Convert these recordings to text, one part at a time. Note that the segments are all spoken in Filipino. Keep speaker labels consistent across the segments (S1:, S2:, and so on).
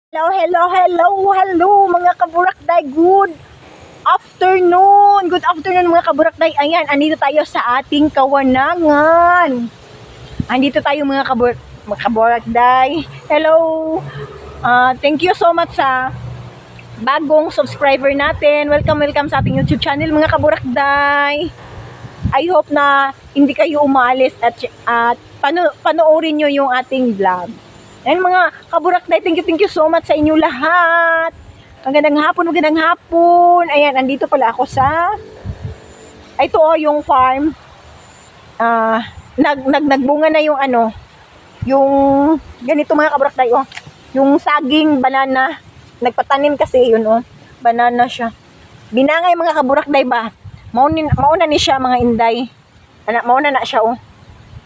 S1: Hello mga kaburakday. Good afternoon mga kaburakday. Ayan, andito tayo sa ating kawanangan. Andito tayo mga kaburakday. Hello. Thank you so much sa bagong subscriber natin. Welcome sa ating YouTube channel mga kaburakday. I hope na hindi kayo umalis at panoorin nyo yung ating vlog. Ayan mga kaburakday, thank you so much sa inyo lahat. Magandang hapon. Ayan, andito pala ako sa ito yung farm. Nagbunga na yung yung ganito mga kaburakday yung saging banana. Nagpatanim kasi yun banana siya. Binangay mga kaburakday ba? Mauna ni siya mga inday. Mauna na siya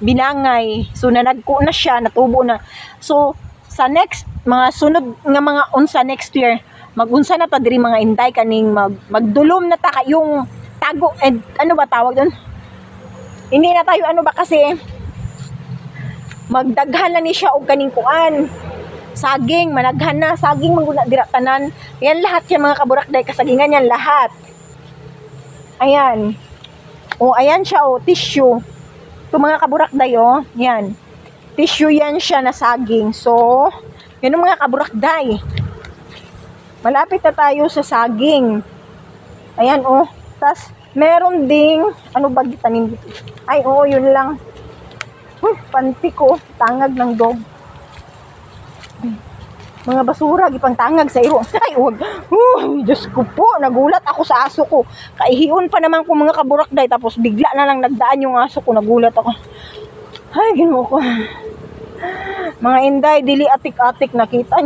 S1: binangay. So nanagko na siya, natubo na. So sa next mga sunod nga mga unsa next year, magunsa na ta diri mga inday kaning magdulom na ta yung tago and ano ba tawag doon? Hindi na tayo kasi magdaghan na ni siya og kaning kuan. Saging, managhan na saging manguna dira tanan. Yan lahat yan mga kaburakday, kasagingan yan lahat. Ayan. Ayan siya tissue. Ito mga kaburakday yan. Tissue yan siya na saging. So, yan mga kaburakday. Malapit na tayo sa saging. Ayan tas meron ding ano ba gitanim dito? Ay yun lang. Panty ko, tangag ng dog. Mga basura gipang tangag sa iro. Ay wag. Diyos ko po, nagulat ako sa aso ko. Kaihiyon pa naman ko mga kaburakday, tapos bigla na lang nagdaan yung aso ko, nagulat ako. Ay, Ginoo ko. Mga inday, dili atik-atik, nakita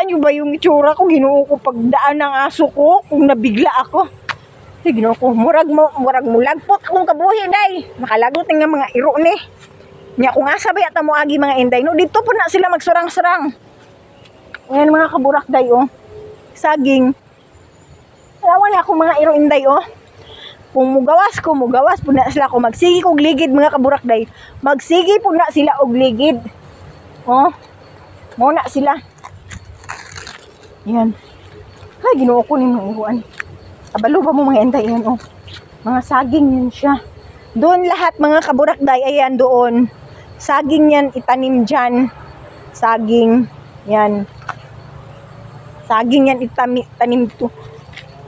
S1: nyo ba yung itsura ko, Ginoo ko, pagdaan ng aso ko, kung nabigla ako. Ay, Ginoo ko, murag mo lagpot akong kabuhi, day. Makalagot nga mga iro ni. Nya kung asa ba yata mo agi mga inday dito po na sila magsurang-surang. Ayan mga kaburakday saging. Awan na ako mga iro inday Kung mugawas po na sila magsigi kog ligid mga kaburakday. Magsigi po na sila og ligid. Mo na sila. Yan. Ay Ginoo ko ni mga iruan. Abalo ba mo mga inday yan Mga saging yun siya. Doon lahat mga kaburakday, ayan doon. Saging yan, itanim dyan. Saging, yan. Saging yan, itanim ito.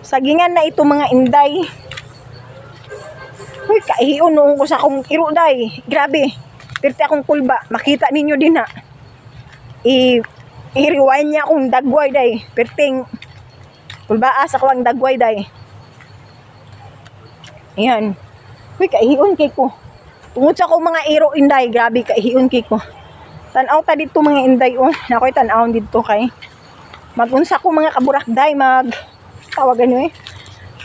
S1: Sagingan na ito mga inday. Uy, kaihiyon noong ko sa akong iruday. Grabe. Pirte akong kulba. Makita ninyo din I-rewind niya akong dagway day. Pirting kulbaas ako ang dagway day. Ayan. Uy, kaihiyon kay ko. Tungod sa akong mga iro inday, grabe kaihiyon kay ko. Tanaw ta dito mga inday Nakoy tanaw dito kay. Magunsa ko mga kaburakday, tawagan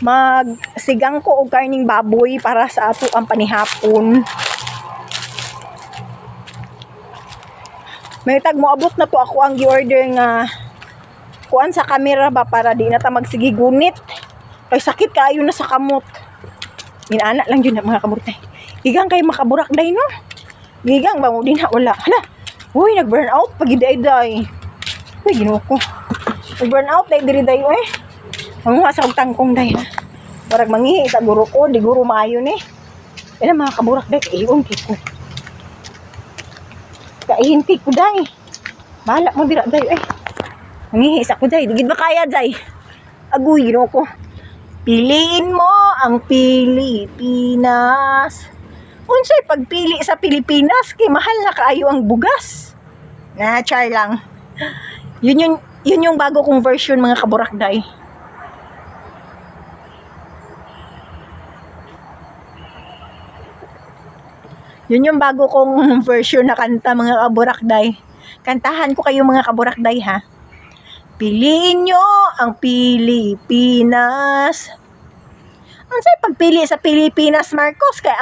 S1: magsigang ko og karning baboy para sa ato ang panihapon. May tag moabot na to ako ang gi-order nga kuan sa camera ba para di na ta magsigi gunit. Kay sakit kaayo na sa kamot. Inana lang yun mga kaburakday. Gigang kay makaburakday Gigang ba mo din wala. Hala. Uy, nag-burn out pag iday-day. Uy, Ginoo ko. Nag-burn out diri day Ang sa tangkong day Parag mangihi sa guro ko, di guro maayo ni. Ina mga kaburakday, kaiyon kiko. Kaihinti ko day. Bahala mo dira day Mangihi sa ko day, digid ba kaya day? Agoy, Ginoo ko. Piliin mo ang Pilipinas. Unsay pagpili sa Pilipinas kay mahal na kaayo ang bugas. Char lang. Yun yung bago kong version mga kaburakday. Yun yung bago kong version na kanta mga kaburakday. Kantahan ko kayo mga kaburakday ha. Piliin nyo ang Pilipinas. Unsay pagpili sa Pilipinas, Marcos, kay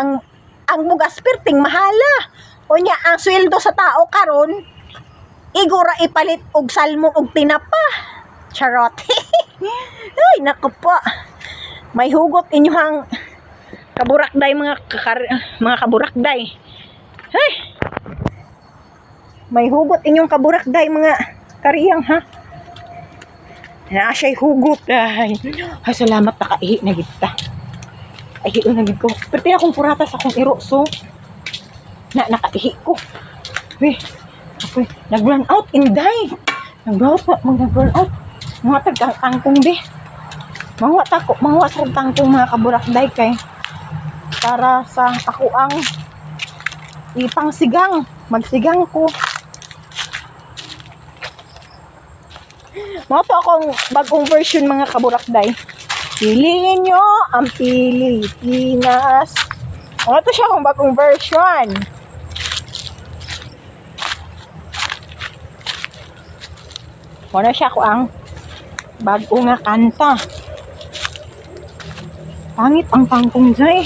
S1: ang bugas perting mahala. Unya ang sweldo sa tao karon igura ipalit og salmon og tinapa. Charot. Ay nako po. May hugot inyong kaburakday mga kaburakday. Hey. May hugot inyong kaburakday mga kariyang ha. Na siya'y hugot ay. Ay salamat nakaihi na kita. Ay hiyo na gid ko. Pero akong purata sa akong iro so na nakaihi ko. Uy, ako'y nag-run out inday. Nag-run out. Mga tagtangkong be. Mga sa tangkong mga kaburakday kay para sa ako ang ipangsigang. Magsigang ko. Mga po akong bagong version mga kaburakday. Piliin nyo ang Pilipinas. Mga to siya akong bagong version. Muna siya ko ang bago nga kanta. Pangit ang kangkong jay.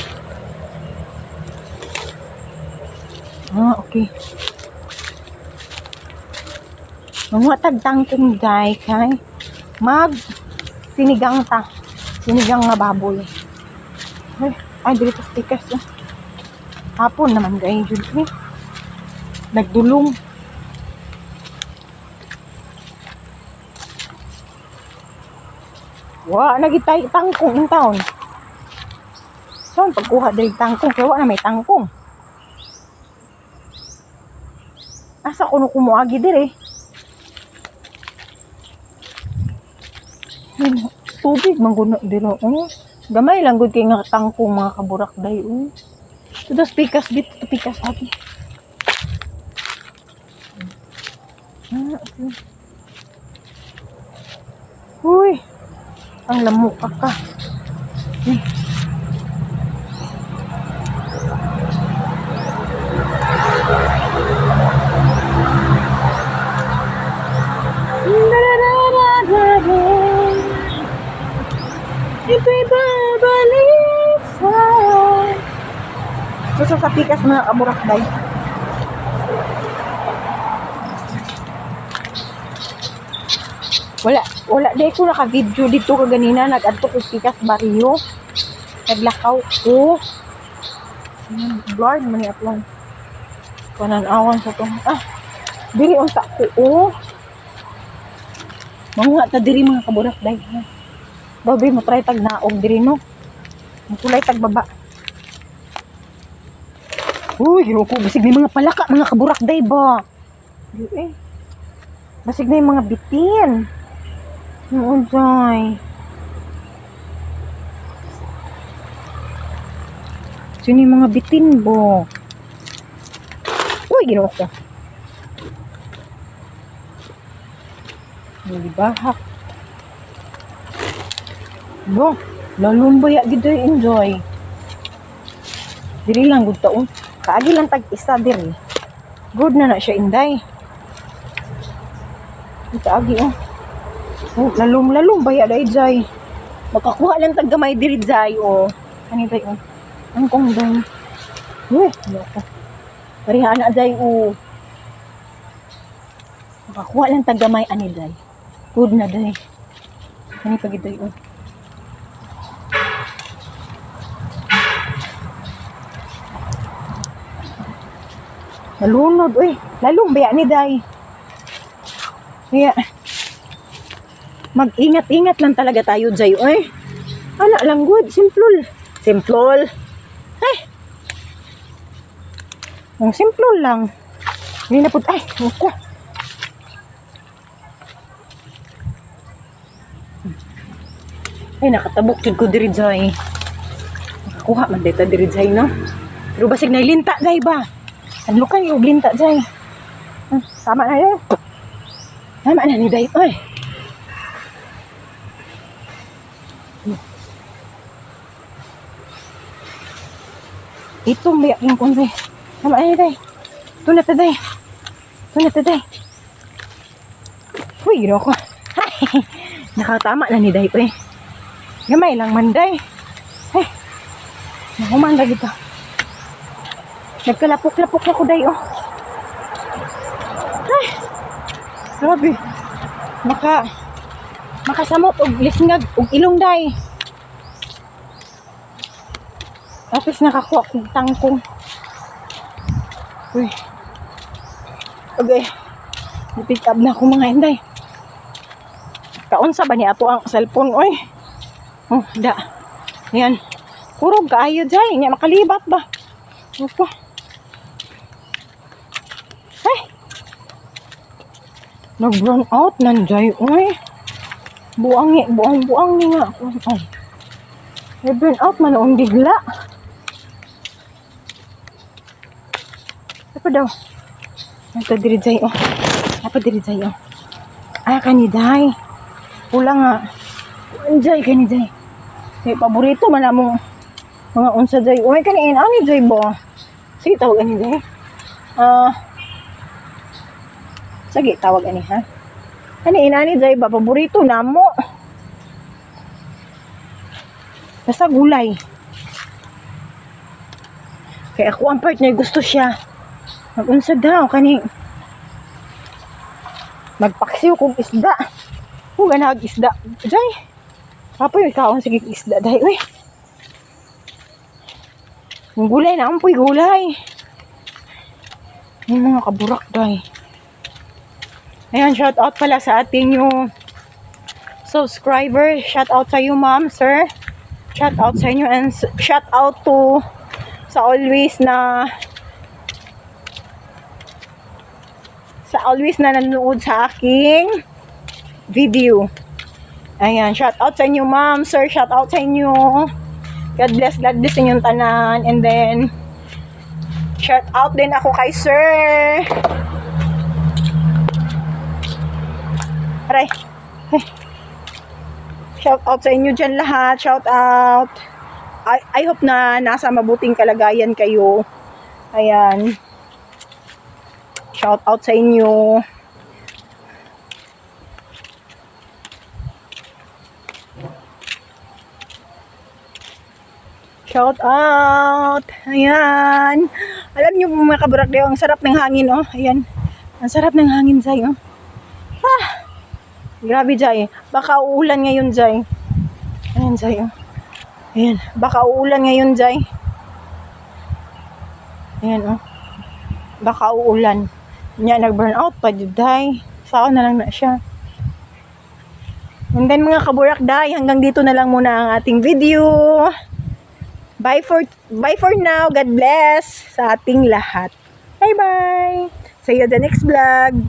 S1: Okay. Mga tagtangkong jay kay mag sinigang ta. Sinigang nga baboy. Ay dito stickers. Hapon naman guys. Nagdulong. Wa nagitay tangkong in town. So, pagkuha dahil tangkong, kaya wala na may tangkong. Asa kuno kumuagi dire? Tubig mangguna dire. Gamay lang gud kay nga tangkong mga kaburakday. Tudas pikas dito, pikas ati. Okay. Uy. Ang lamok ka. Ito'y babalik sa pikas mga kaburakday. Wala day ko naka-video dito kaganina, nag-adto ko pikas barrio. Naglakaw ko. Blurred man ni atlong. Pananawan sa tong. Diri unta ko. Mga ta diri mga kaburakday. Babi mo try tag naog diri no. Kulay tag baba. Uy, gino ko basig ni mga palaka mga kaburakday ba. Basig na yung mga bitin. Oo, jay. Sino yung mga bitin bo? Uy, ginawa ko. Nalibahak. No, lalumbaya gito enjoy. Diri lang gud taon. Kaagi lang tag-isa diri. Good na siya inday. Kaagi lalum baya day jay. Makakuha lang tag gamay diri jay Ani day Ang kong day. Uy, loko. Pariha na jay Makakuha lang tag gamay ani day. Good na day. Ani pagid day Nalunod, lalong baya ni day. Kaya, mag-ingat-ingat lang talaga tayo, Jay. Ano lang good, simple. Simple. Ang simple lang. Hindi na po, naku. Nakatabok yun ko diri, Jay. Nakakuha, magdeta diri, Jay, no? Pero basig na ilinta, Jay, ba? Anlukan yung linta, Jay. Tama na yun. Tama na ni Day. Itong biyakin ko, Day. Tama na ni Day. Tunat na, Day. Uy, gino ko. Nakatama na ni Day, Gamay lang man, Day. Nakumanda kita. Nagkalapok-lapok ako, Day, Grabe. Makasamot og lisngag og ilong, Day. Tapos nakakuha kong tangkong. Uy. Okay. Pick up na ako mga inday. Kaunsa ba ni ato ang cellphone oy? Oh, da. Ayan. Kurog kaayo jay, nya makalibat ba? Opo. Ay. Nag-run out nanjay oy. Buang ni nga ako. Ay. Nag-run out man ang bigla. Apa daw? Ito diri jay oh. Apa diri jay oh. Ah kaniday. Pula nga. Anjay kaniday. Kay paborito man among mga unsa jay. Uy kaniin ani jay ba? Sige tawag ani jay. Sige tawag ani ha. Kaniin ani jay ba paborito namo. Basta gulay. Kaya ako ang partner gusto siya. Mag-unsa daw kani. Magpaksiw kong isda. Kung ganag isda. Jay. Papoy ikaw ang sige isda dahil. Uy. Yung gulay na ampoy gulay. Yung mga kaburak dahil. Ayan, shout out pala sa ating yung subscriber. Shout out sa iyo ma'am, sir. Shout out sa inyo and shout out to sa always na nanonood sa aking video. Ayan, shout out sa inyo ma'am, sir, shout out sa inyo. God bless inyong tanan. And then shout out din ako kay sir. Aray. Hey. Shout out sa inyo dyan lahat. Shout out. I hope na nasa mabuting kalagayan kayo. Ayan. Shout out sa inyo. Shout out. Ayan. Alam niyo mga kaburakdayo, ang sarap ng hangin, oh. Ayan. Ang sarap ng hangin, Zay, oh. Ah. Grabe, Zay. Baka uulan ngayon, Zay. Ayan, Zay, oh. Ayan. Baka uulan ngayon, Zay. Ayan, oh. Baka uulan. Nya nag-burn out pa juday. Sao na lang na siya. And then mga kaburakday, hanggang dito na lang muna ang ating video. Bye for now. God bless sa ating lahat. Bye bye. See you the next vlog.